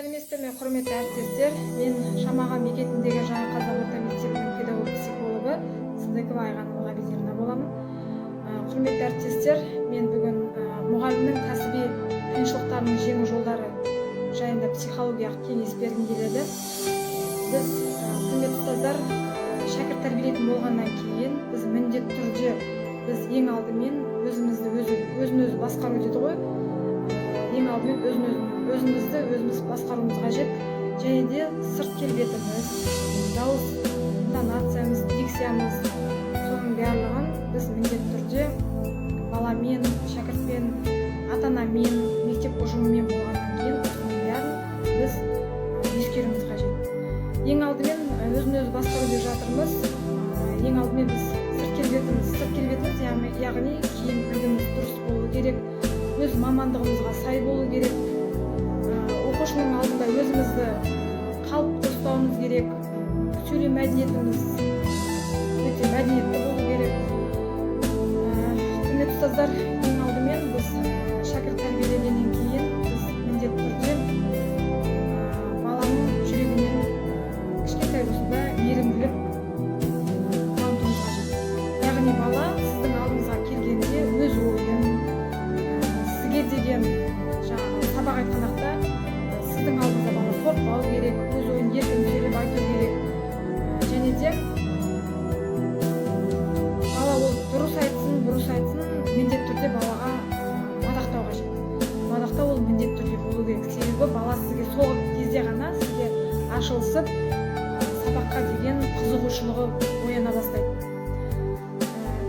Сәлеметсіздер ме, құрметті әріптестер. Мен Шамаға бекетіндегі жаңа қазақ орта мектебінің педагог психологы Сыздыкова Айғаным Ғабидирна боламын. Құрметті әріптестер, мен бүгін мұғалімнің кәсіби қиыншылықтарының жеңу жолдары жайында психологиялық кеңес бергім келеді. Біз құрметті ұстаздар шәкірт тәрбиелейтін болғаннан кейін біз міндетті түрде біз ең алдымен өзін-өзі басқару дейді ғой. Ең алдымен өзімізді өзіміз басқаруымыз қажет. Және де сырт келбетіміз, дауыс интонациямыз, дикциямыз, соның барлығын біз міндетті түрде баламен, шәкіртпен, ата-анамен, мектеп ұжымымен болғаннан кейін соның бәрін біз ескеруіміз қажет. Ең алдымен өзін-өзі басқару деп жатырмыз. Ең алдымен біз сырт келбетіміз, яғни киім үлгіміз дұрыс болу керек. Өз мамандығымызға сай болу керек. Оқушының алдында өзімізді қалыпты ұстауымыз керек. Сөйлеу мәдениетіміз өте мәдениетті болу керек. Құрметті ұстаздар, ең алдымен біз шәкірт тәрбиелегеннен кейін біз міндетті түрде баланың жүрегінен кішкентай болса да мейірімділік танытуымыз қажет. Яғни бала сіздің алдыңызға келгенде өз ойын сізге деген сабақ айтқанда сіздің алдыңызда бала қорықпау керек, өз ойын еркін сөйлеп айту керек. Және де бала ол дұрыс айтсын, бұрыс айтсын, міндетті түрде балаға мадақтау қажет. Мадақтау ол міндетті түрде болу керек. Себебі бала сізге сол кезде ғана сізге ашылысып, сабаққа деген қызығушылығы ояна бастайды.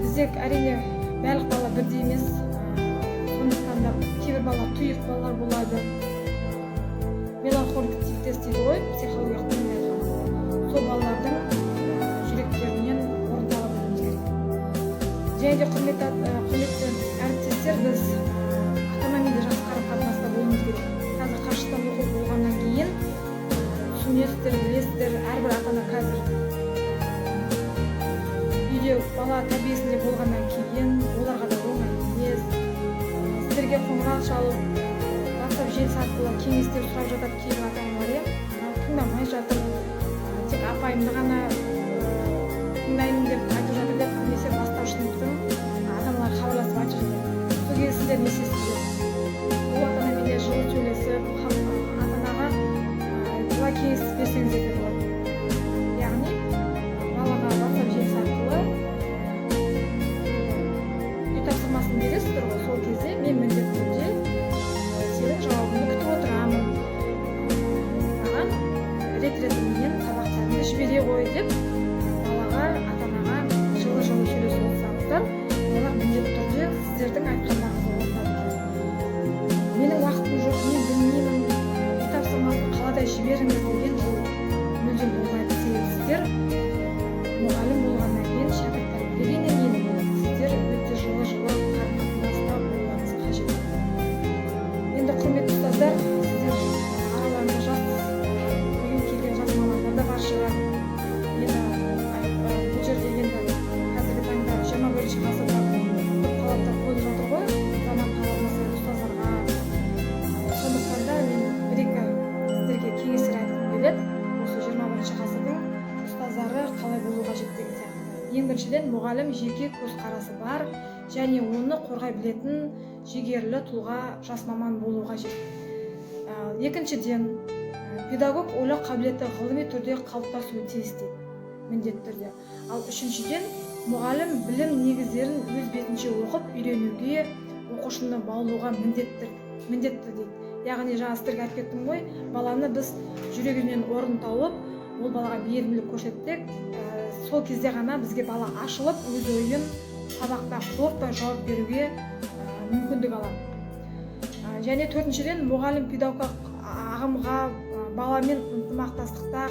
Бізде әрине барлық бала бірдей емес. Сондықтан да кейбір бала тұйық балалар болады. Меланхолик типтес дейді ғой, психологиялық тілмен айтқанда. Сол балалардың жүректерінен орын таба білуіміз керек. Және де құрметті әріптестер, біз ата-анамен де жақсы қарым-қатынаста болуымыз керек. Қазір қашықтан оқу болғаннан кейін түсінесіздер, білесіздер, әрбір ата-ана қазір үйде бала тәрбиесінде болғаннан кейін оларға да оңай емес. Сіздерге қоңырау шалып, WhatsApp желісі арқылы кеңестер сұрап жатады кейбір ата-аналар, тыңдамай жатыр, тек апайымды ғана тыңдаймын деп айтып жатыр деп немесе бастауыш сыныптың ата-аналар хабарласып айтып жатыр. Сол кезде сіздер не істейсіздер? Ол ата-анамен де жылы сөйлесіп, ата-анаға былай кеңес берсеңіздер деп болады. Яғни балаға WhatsApp желісі арқылы үй тапсырмасын бересіздер ғой, сол кезде мен міндетті түрде сенің жауабыңды күтіп отырамын. Маған рет-ретімен сабақтарыңды жібере ғой деп балаға, ата-анаға жылы сөйлесіп отырсаңыздар, олар міндетті түрде сіздердің айтқандарыңызды орындайды. Менің уақытым жоқ, мен білмеймін, үй тапсырмасын қаладай жіберіңіз деген ол мүлдем болмайды. Себебі сіздер мұғалім болғаннан кейін шәкірт тәрбиелегеннен кейін сіздер өте жылы қарым-қатынаста болуыңыз қажет. Енді құрметті ұстаздар, сіздер араларында жас үйге келген жас мамандар да бар шығар. Бұл жерде енді қазіргі таңда 21-ші ғасырда көп талаптар қойылып жатыр ғой, заман талабына ұстаздарға. Сондықтан да мен бір-екі сіздерге кеңестер айтқым келеді. Осы 21-ші ғасырдың ұстаздары қалай болу қажет деген сияқты. Ең біріншіден мұғалім жеке көзқарасы бар және оны қорғай білетін жігерлі тұлға жас маман болу қажет. Екіншіден, педагог ойлау қабілеті ғылыми түрде қалыптасуы тиіс дейді, міндетті түрде. Ал үшіншіден, мұғалім білім негіздерін өз бетінше оқып үйренуге, оқушыны баулуға міндетті дейді. Яғни жаңа сіздерге айтып кеттім ғой, баланы біз жүрегінен орын тауып, ол балаға мейірімділік көрсетсек, сол кезде ғана бізге бала ашылып, өз ойын сабақта қорықпай жауап беруге мүмкіндік алады. Және төртіншіден, мұғалім педагогикалық ағымға, баламен ынтымақтастықта,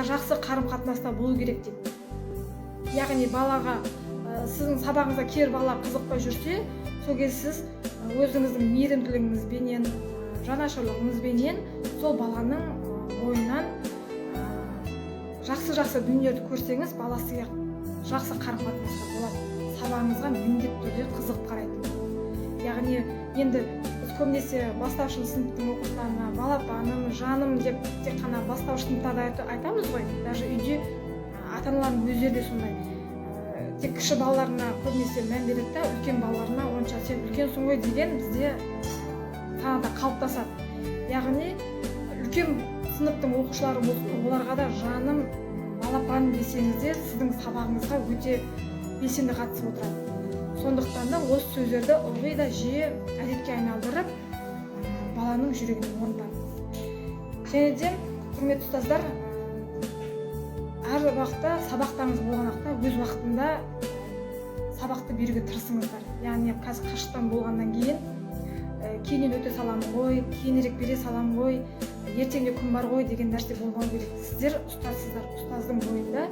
жақсы қарым-қатынаста болу керек дейді. Яғни балаға сіздің сабағыңызға кейбір бала қызықпай жүрсе, сол кезде сіз өзіңіздің мейірімділігіңізбенен, жанашырлығыңызбенен сол баланың ойынан жақсы дүниелерді көрсеңіз, бала сізге жақсы қарым-қатынаста болады. Сабағыңызға міндетті түрде қызығып қарайды. Яғни енді көбінесе бастауыш сыныптың оқушыларына балапаным, жаным деп тек қана бастауыш сыныптарда айтамыз ғой. Даже үйде ата-аналардың өздері де сондай. Тек кіші балаларына көбінесе мән береді да, үлкен балаларына онша сен үлкенсің ғой деген бізде санада қалыптасады. Яғни үлкен сыныптың оқушылары болсын, оларға да жаным, балапаным десеңіз де сіздің сабағыңызға өте белсенді қатысып отырады. Сондықтан да осы сөздерді ылғи да жиі әдетке айналдырып, баланың жүрегіне орнатамыз. Және де, құрметті ұстаздар, әр уақытта сабақтарыңыз болғандықта өз уақытында сабақты беруге тырысыңыздар. Яғни қазір қашықтан болғаннан кейіннен өте саламын ғой, кейінірек бере саламын ғой, ертеңде күн бар ғой деген нәрсе болмау керек. Сіздер ұстазсыздар, ұстаздың бойында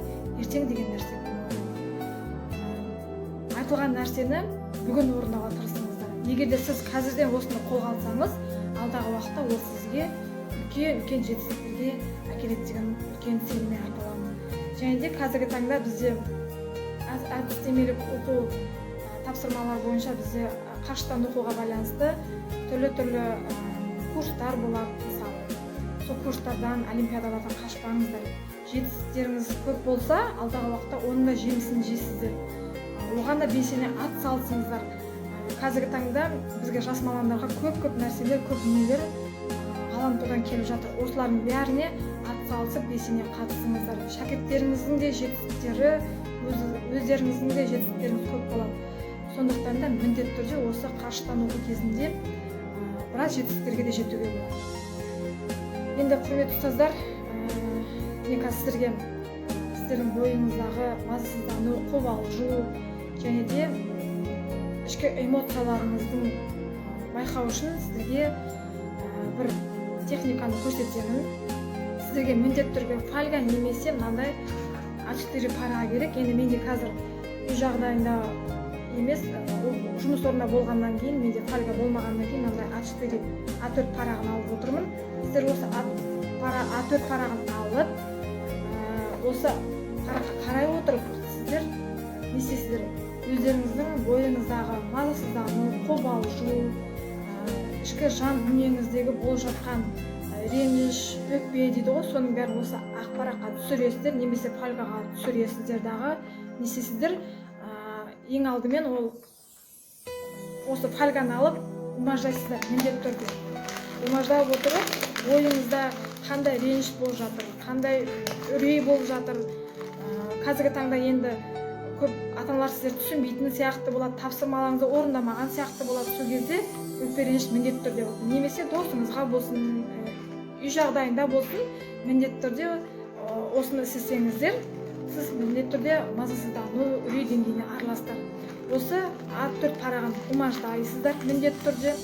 ертең деген нәрсе болмау керек. Айтылған нәрсені бүгін орындауға тырысыңыздар. Егер де сіз қазірден осыны қолға алсаңыз, алдағы уақытта ол сізге үлкен жетістіктерге әкеледі деген үлкен сеніммен айта аламын. Және де қазіргі таңда бізде әдістемелік оқу тапсырмалар бойынша бізде қашықтан оқуға байланысты түрлі курстар болады. Мысалы, сол курстардан, олимпиадалардан қашпаңыздар. Жетістіктеріңіз көп болса, алдағы уақытта оның да жемісін жейсіздер. Оған да белсене ат салсыңыздар. Қазіргі таңда бізге жас мамандарға көп нәрселер, көп дүниелер ғаламтордан келіп жатыр. Осылардың бәріне ат салысып белсене қатысыңыздар. Шәкірттеріңіздің де жетістіктері, өздеріңіздің де жетістіктеріңіз көп болады. Сондықтан да міндетті түрде осы қашықтан оқу кезінде біраз жетістіктерге де жетуге болады. Енді құрметті ұстаздар, мен қазір сіздердің бойыңыздағы мазасыздану, қобалжу және де ішкі эмоцияларыңыздың байқау үшін сіздерге бір техниканы көрсетемін. Сіздерге міндетті түрде фольга немесе мынандай А4 парақ керек. Енді менде қазір үй жағдайында емес, жұмыс орнында болғаннан кейін, менде фольга болмағаннан кейін мынандай А4 парағын алып отырмын. Сіздер осы А4 парағын алып, осы параққа қарай отырып, сіздер не істейсіздер? Өздеріңіздің бойыңыздағы мазасыздану, қобалжу, ішкі жан дүниеңіздегі болып жатқан реніш, өкпе дейді ғой, соның бәрін осы ақ параққа түсіресіздер, немесе фольгаға түсіресіздер дағы. Не істейсіздер? Ең алдымен осы фольганы алып умаждайсыздар, міндетті түрде. Умаждап отырып, бойыңызда қандай реніш болып жатыр, қандай үрей болып жатыр. Қазіргі таңда енді көп ата-аналар сіздер түсінбейтін сияқты болады, тапсырмаларыңызды орындамаған сияқты болады. Сол кезде өкпе реніш міндетті түрде болсын. Немесе досыңызға болсын, үй жағдайында болсын, міндетті түрде осыны істесеңіздер, сіз міндетті түрде мазасыздану, үрей деңгейіне араластар. Осы А4 парағын умаждайсыздар, міндетті түрде.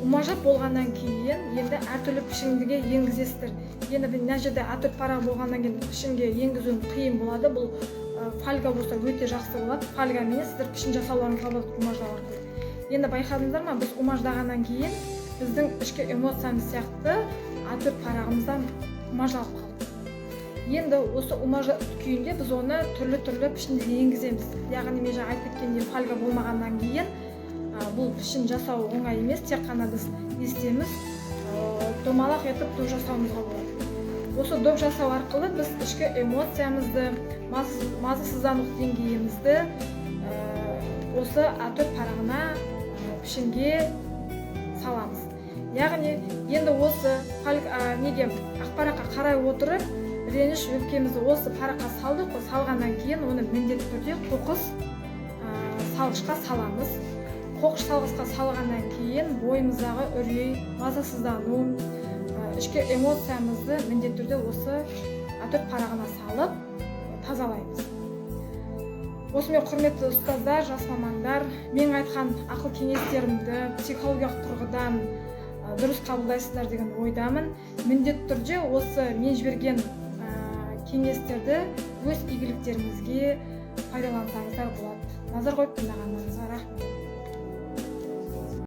Умаждап болғаннан кейін енді әртүрлі пішінге енгізесіздер. Енді мына жерде А4 парақ болғаннан кейін пішінге енгізу қиын болады. Бұл фольга болса өте жақсы болады. Фольгамен сіздер пішін жасауларыңызға болады умаждау арқылы. Енді байқадыңыздар ма, біз умаждағаннан кейін біздің ішкі эмоциямыз сияқты А4 парағымыздан умаждалып қалды. Енді осы умаждау күйінде біз оны түрлі пішіндерге енгіземіз. Яғни мен жаңа айтып кеткендей фольга болмағаннан кейін бұл пішін жасау оңай емес, тек қана біз естеміз домалақ етіп доп жасауымызға болады. Осы доп жасау арқылы біз ішкі эмоциямызды, мазасыздану деңгейімізді осы А4 парағына пішінге саламыз. Яғни енді осы ақ параққа қарай отырып, реніш өпкемізді осы параққа салдық, салғаннан кейін оны міндетті түрде қоқыс салғышқа саламыз. Қоқыс салғышқа салғаннан кейін бойымыздағы үрей, мазасыздану, ішкі эмоциямызды міндетті түрде осы А4 парағына салып тазалаймыз. Осымен құрметті ұстаздар, жас мамандар, мен айтқан ақыл кеңестерімді психологиялық тұрғыдан дұрыс қабылдайсыздар деген ойдамын. Міндетті түрде осы мен жіберген кеңестерді өз игіліктеріңізге пайдалансаңыздар болады. Назар қойып тыңдағандарыңызға рахмет.